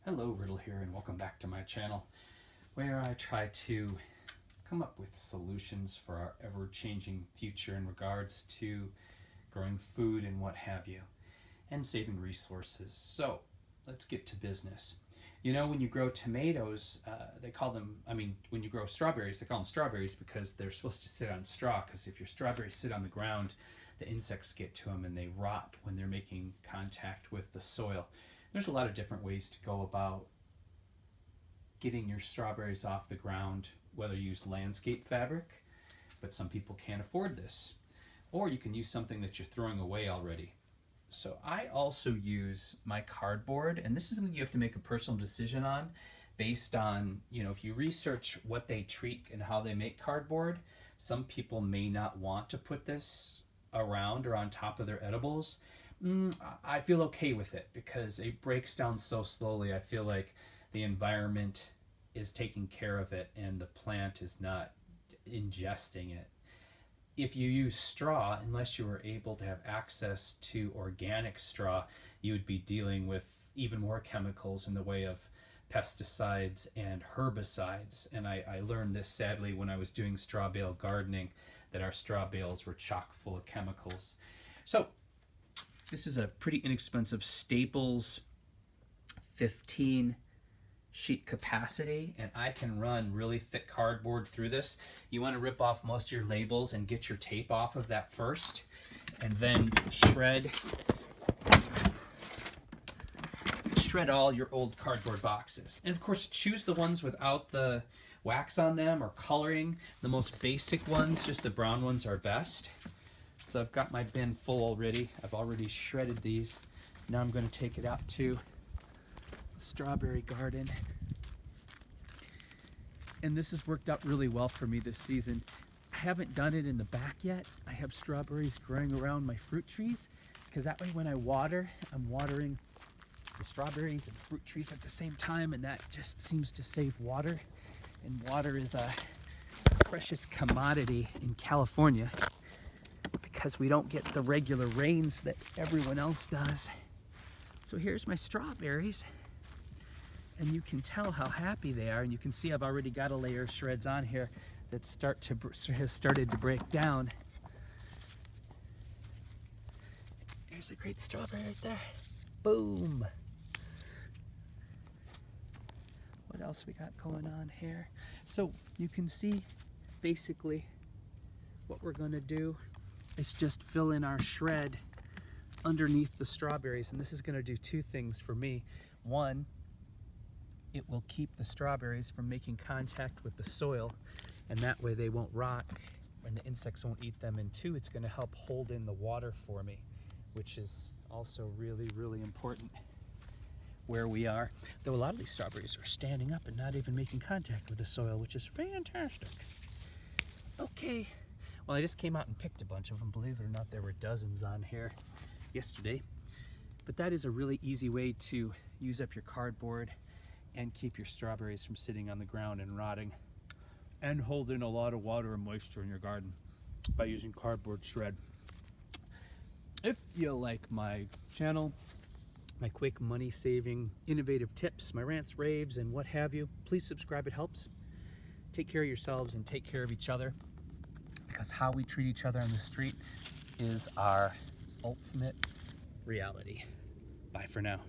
Hello, Riddle here, and welcome back to my channel, where I try to come up with solutions for our ever-changing future in regards to growing food and what have you, and saving resources. So, let's get to business. You know, when you grow tomatoes, they call them, when you grow strawberries, they call them strawberries because they're supposed to sit on straw, because if your strawberries sit on the ground, the insects get to them and they rot when they're making contact with the soil. There's a lot of different ways to go about getting your strawberries off the ground, whether you use landscape fabric, but some people can't afford this. Or you can use something that you're throwing away already. So I also use my cardboard, and this is something you have to make a personal decision on based on, if you research what they treat and how they make cardboard, some people may not want to put this around or on top of their edibles. I feel okay with it because it breaks down so slowly. I feel like the environment is taking care of it and the plant is not ingesting it. If you use straw, unless you were able to have access to organic straw, you would be dealing with even more chemicals in the way of pesticides and herbicides. And I learned this sadly when I was doing straw bale gardening, that our straw bales were chock full of chemicals. So this is a pretty inexpensive Staples 15 sheet capacity, and I can run really thick cardboard through this. You want to rip off most of your labels and get your tape off of that first, and then shred all your old cardboard boxes. And of course, choose the ones without the wax on them or coloring. The most basic ones, just the brown ones, are best. So I've got my bin full already. I've already shredded these. Now I'm going to take it out to the strawberry garden. And this has worked out really well for me this season. I haven't done it in the back yet. I have strawberries growing around my fruit trees, because that way when I water, I'm watering the strawberries and fruit trees at the same time, and that just seems to save water. And water is a precious commodity in California, because we don't get the regular rains that everyone else does. So here's my strawberries, and you can tell how happy they are, and you can see I've already got a layer of shreds on here that has started to break down. There's a great strawberry right there. Boom! What else we got going on here? So you can see basically what we're going to do is just fill in our shred underneath the strawberries, and this is going to do two things for me. One, it will keep the strawberries from making contact with the soil, and that way they won't rot and the insects won't eat them. And two, it's going to help hold in the water for me, which is also really, really important where we are. Though a lot of these strawberries are standing up and not even making contact with the soil, which is fantastic. Okay. Well, I just came out and picked a bunch of them. Believe it or not, there were dozens on here yesterday. But that is a really easy way to use up your cardboard and keep your strawberries from sitting on the ground and rotting, and hold in a lot of water and moisture in your garden by using cardboard shred. If you like my channel, my quick money-saving, innovative tips, my rants, raves, and what have you, please subscribe. It helps. Take care of yourselves and take care of each other, because how we treat each other on the street is our ultimate reality. Bye for now.